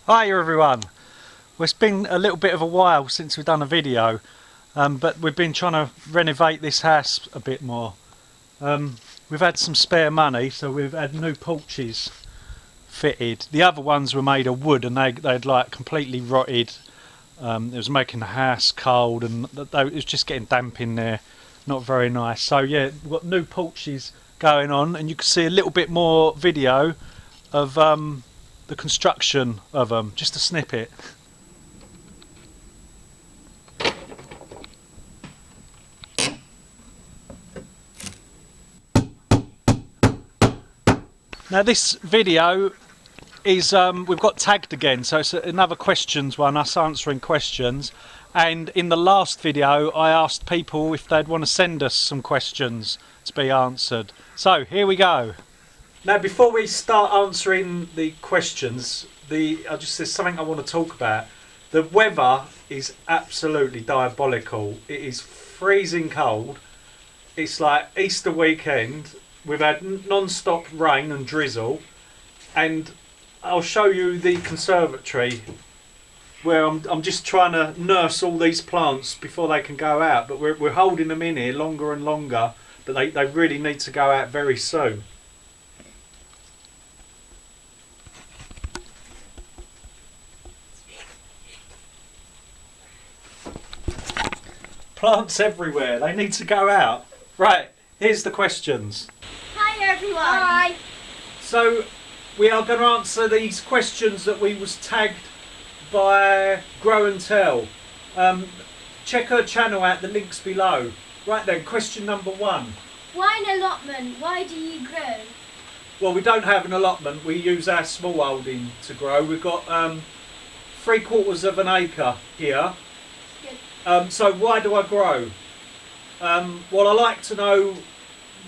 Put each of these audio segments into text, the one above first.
Hi everyone. Well, it's been a little bit of a while since we've done a video, but we've been trying to renovate this house a bit more. We've had some spare money, so we've had new porches fitted. The other ones were made of wood and they'd like completely rotted. It was making the house cold and it was just getting damp in there. Not very nice. So yeah, we've got new porches going on, and you can see a little bit more video of the construction of them, just a snippet. Now this video is we've got tagged again, so it's another questions one, us answering questions. And in the last video I asked people if they'd want to send us some questions to be answered. So here we go. Now before we start answering the questions, there's something I want to talk about. The weather is absolutely diabolical. It is freezing cold. It's like Easter weekend. We've had non-stop rain and drizzle, and I'll show you the conservatory where I'm just trying to nurse all these plants before they can go out, but we're holding them in here longer and longer, but they really need to go out very soon. Plants everywhere, they need to go out. Right, here's the questions. Hi everyone. Hi. So we are going to answer these questions that we was tagged by Grow and Tell. Check her channel out, the link's below. Right then, question number 1. Why an allotment? Why do you grow? Well, we don't have an allotment, we use our small holding to grow. We've got 3/4 of an acre here. Good. So why do I grow? Well, I like to know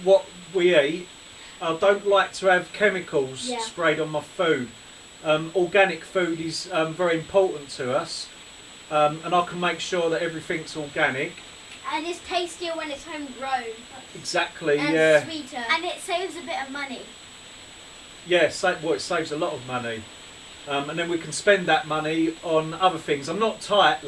what we eat. I don't like to have chemicals sprayed on my food. Organic food is very important to us, and I can make sure that everything's organic. And it's tastier when it's homegrown. Exactly, and yeah. Sweeter. And it saves a bit of money. Yeah, it saves a lot of money. And then we can spend that money on other things. I'm not tight,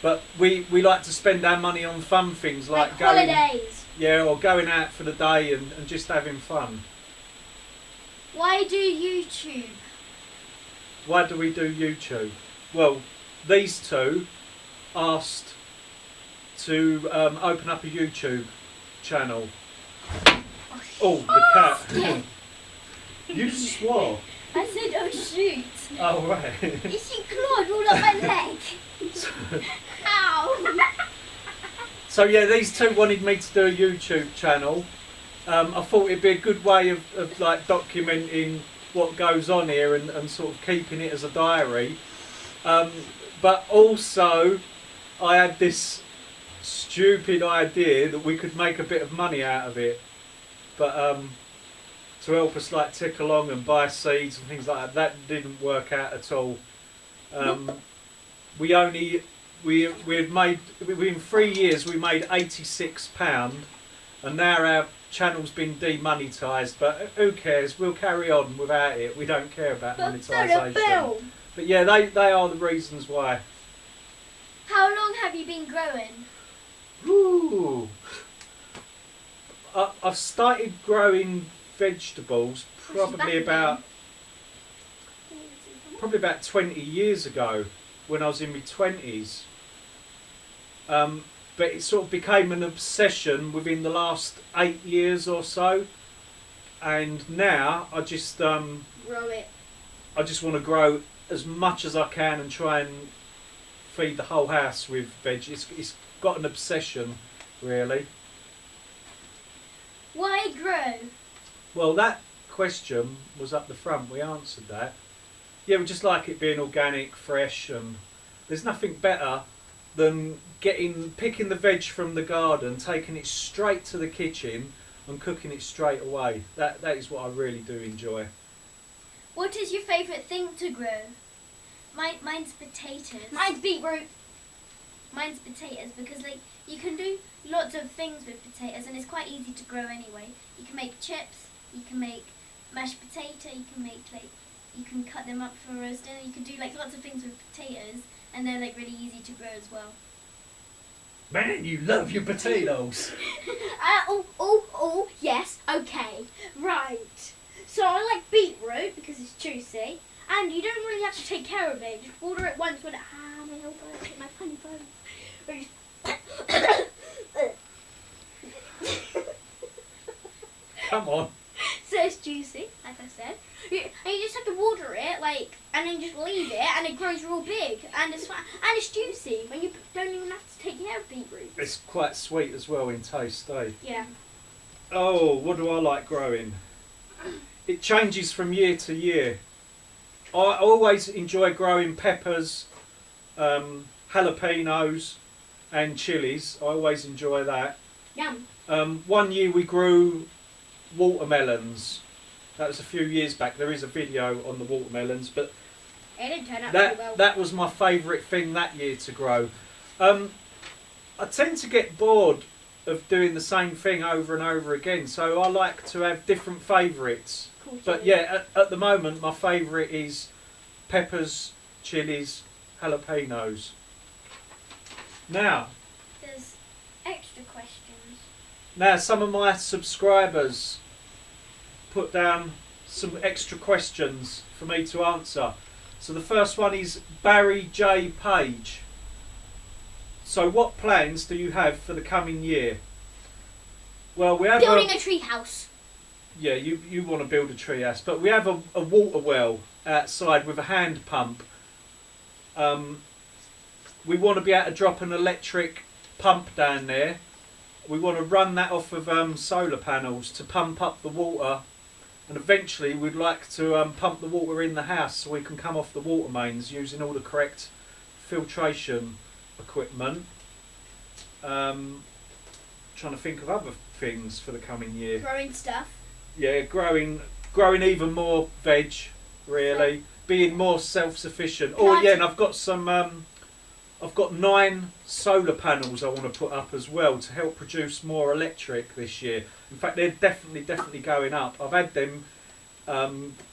but we like to spend our money on fun things like going, holidays. Yeah, or going out for the day and just having fun. Why do YouTube? Why do we do YouTube? Well, these two asked to open up a YouTube channel. Oh, the cat. You swore. I said, oh shoot. Oh, right. She clawed all up my leg. Ow. So yeah, these two wanted me to do a YouTube channel. I thought it'd be a good way of like documenting what goes on here and sort of keeping it as a diary. But also I had this stupid idea that we could make a bit of money out of it. But to help us like tick along and buy seeds and things like that didn't work out at all. We'd made, in 3 years we made £86, and now our channel's been demonetised, but who cares, we'll carry on without it. We don't care about monetisation. But yeah, they are the reasons why. How long have you been growing? Ooh. I've started growing vegetables probably about 20 years ago, when I was in my 20s. But it sort of became an obsession within the last 8 years or so, and now I just Grow it. I just want to grow as much as I can and try and feed the whole house with veg. It's got an obsession, really. Why grow? Well, that question was up the front. We answered that. Yeah, we just like it being organic, fresh, and there's nothing better than picking the veg from the garden, taking it straight to the kitchen and cooking it straight away. That is what I really do enjoy. What is your favourite thing to grow? Mine's potatoes. Mine's beetroot. Mine's potatoes because you can do lots of things with potatoes and it's quite easy to grow anyway. You can make chips, you can make mashed potato, you can cut them up for roast dinner, you can do lots of things with potatoes, and they're like really easy to grow as well. Man, you love your potatoes. Yes, okay, right. So I like beetroot because it's juicy, and you don't really have to take care of it. Just water it once when my elbow, hit my funny bone. Come on. So it's juicy, like I said. And you just have to water it, like, and then just leave it, and it grows real big, and it's fine, and it's juicy. When you don't even have to take care of beetroot. It's quite sweet as well in taste, eh? Yeah. Oh, what do I like growing? It changes from year to year. I always enjoy growing peppers, jalapenos, and chilies. I always enjoy that. Yum. One year we grew watermelons. That was a few years back. There is a video on the watermelons, but it didn't turn out very well. That was my favourite thing that year to grow. I tend to get bored of doing the same thing over and over again, so I like to have different favourites. Cool. But yeah, at the moment my favourite is peppers, chilies, jalapenos. Now, there's extra questions. Now, some of my subscribers put down some extra questions for me to answer. So the first one is Barry J. Page. So what plans do you have for the coming year? Well, we have building a tree house. Yeah, you want to build a tree house, but we have a water well outside with a hand pump. We want to be able to drop an electric pump down there. We want to run that off of solar panels to pump up the water, and eventually we'd like to pump the water in the house so we can come off the water mains using all the correct filtration equipment. Trying to think of other things for the coming year. Growing stuff. Yeah, growing even more veg, really. Being more self-sufficient. Oh yeah, and I've got some. I've got 9 solar panels I want to put up as well to help produce more electric this year. In fact, they're definitely going up. I've had them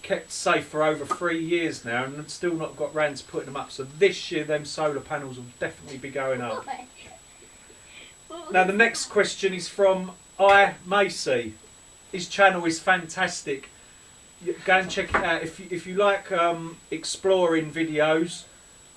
kept safe for over 3 years now, and I've still not got round to putting them up. So this year, them solar panels will definitely be going up. Now the next question is from I Macy. His channel is fantastic. Go and check it out. If you like exploring videos,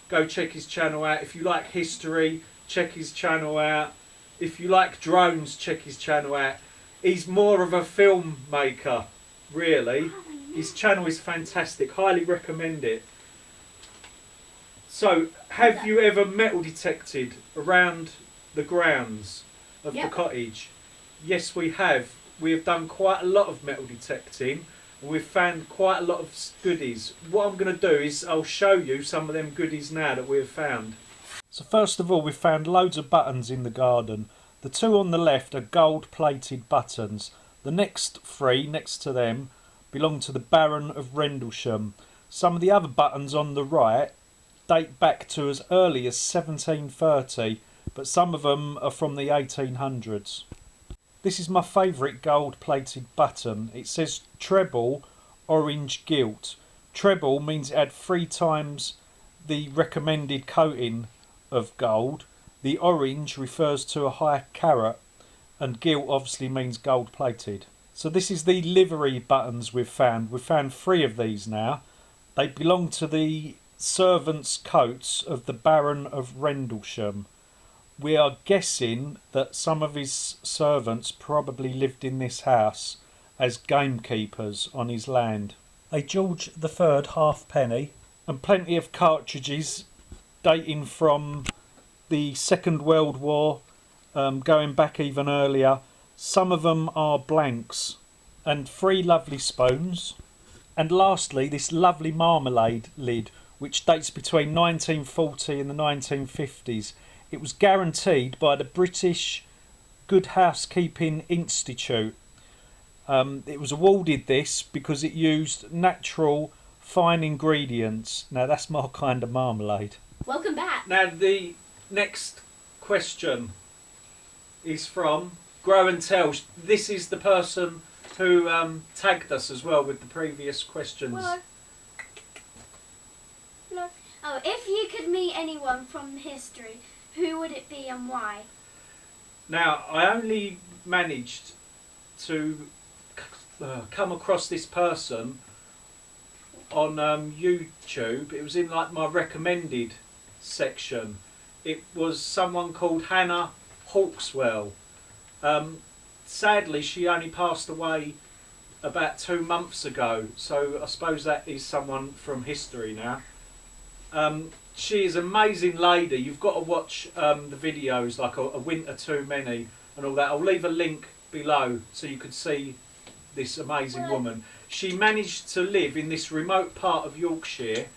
go check his channel out. If you like history, check his channel out. If you like drones, check his channel out. He's more of a filmmaker, really. His channel is fantastic. Highly recommend it. So, have you ever metal detected around the grounds of the cottage? Yes, we have. We have done quite a lot of metal detecting. We've found quite a lot of goodies. What I'm going to do is I'll show you some of them goodies now that we've found. So first of all, we've found loads of buttons in the garden. The 2 on the left are gold plated buttons. The next 3 next to them belong to the Baron of Rendlesham. Some of the other buttons on the right date back to as early as 1730, but some of them are from the 1800s. This is my favourite gold plated button. It says treble orange gilt. Treble means it had 3 times the recommended coating of gold. The orange refers to a high carat, and gilt obviously means gold plated. So this is the livery buttons we've found. We've found 3 of these now. They belong to the servants' coats of the Baron of Rendlesham. We are guessing that some of his servants probably lived in this house as gamekeepers on his land. A George III halfpenny and plenty of cartridges dating from the Second World War, going back even earlier. Some of them are blanks, and 3 lovely spoons. And lastly, this lovely marmalade lid, which dates between 1940 and the 1950s. It was guaranteed by the British Good Housekeeping Institute. It was awarded this because it used natural, fine ingredients. Now that's my kind of marmalade. Welcome back. Now the next question is from Grow and Tell. This is the person who tagged us as well with the previous questions. Hello. go. Oh, if you could meet anyone from history, who would it be and why? Now, I only managed to come across this person on YouTube. It was in like my recommended section. It was someone called Hannah Hawkswell. Sadly, she only passed away about 2 months ago, so I suppose that is someone from history now. She is an amazing lady. You've got to watch the videos, like a Winter Too Many and all that. I'll leave a link below so you can see this amazing woman. She managed to live in this remote part of Yorkshire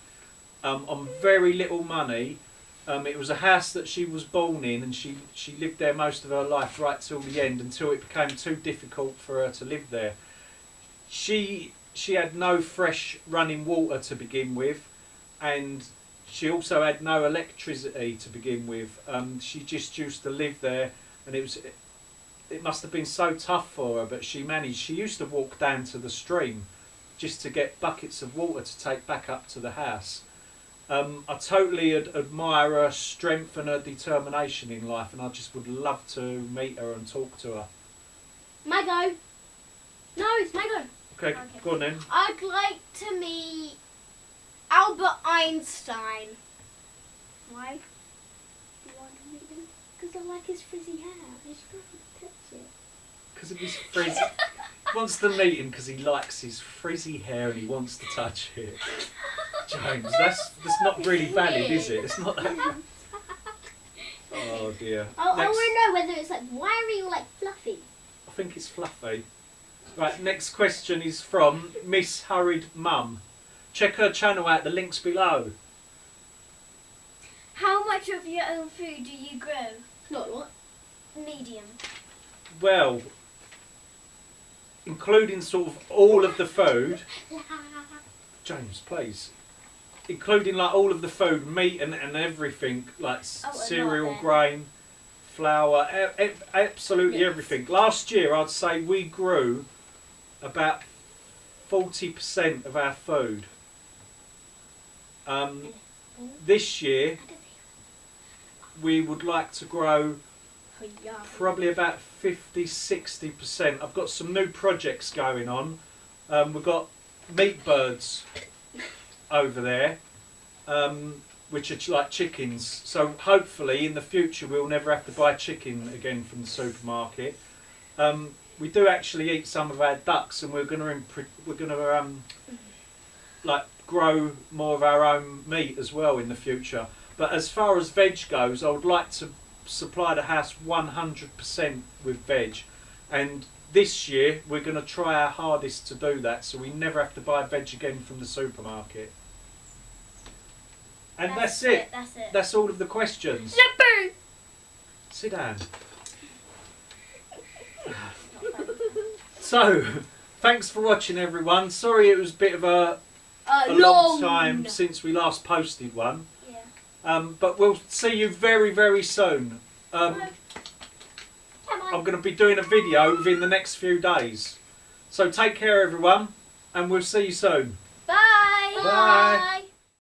on very little money. It was a house that she was born in, and she lived there most of her life right till the end, until it became too difficult for her to live there. She had no fresh running water to begin with, and she also had no electricity to begin with. She just used to live there, and it must have been so tough for her, but she managed. She used to walk down to the stream just to get buckets of water to take back up to the house. I totally admire her strength and her determination in life, and I just would love to meet her and talk to her. My go. No, it's my go. Okay, go on then. I'd like to meet Albert Einstein. Why? You want to meet him? Because I like his frizzy hair. I just want to touch it. Because of his frizzy... wants to meet him because he likes his frizzy hair and he wants to touch it. James, that's not really valid, is it? It's not that... Oh dear. I want to know whether it's like wiry or like fluffy. I think it's fluffy. Right, next question is from Miss Hurried Mum. Check her channel out, the link's below. How much of your own food do you grow? Not a lot. Medium. Well, including sort of all of the food. James, please. Including like all of the food, meat and everything, like cereal, grain, flour, absolutely everything. Last year, I'd say we grew about 40% of our food. This year, we would like to grow probably about 50-60%. I've got some new projects going on. We've got meat birds over there, which are like chickens. So hopefully in the future we'll never have to buy chicken again from the supermarket. We do actually eat some of our ducks, and we're going to like grow more of our own meat as well in the future. But as far as veg goes, I would like to supply the house 100% with veg, and this year we're going to try our hardest to do that, so we never have to buy veg again from the supermarket. And that's it. That's it. That's all of the questions. Yippee! Sit down. So, thanks for watching, everyone. Sorry it was a bit of a long time since we last posted one. Yeah. But we'll see you very, very soon. I'm going to be doing a video within the next few days. So take care, everyone, and we'll see you soon. Bye. Bye.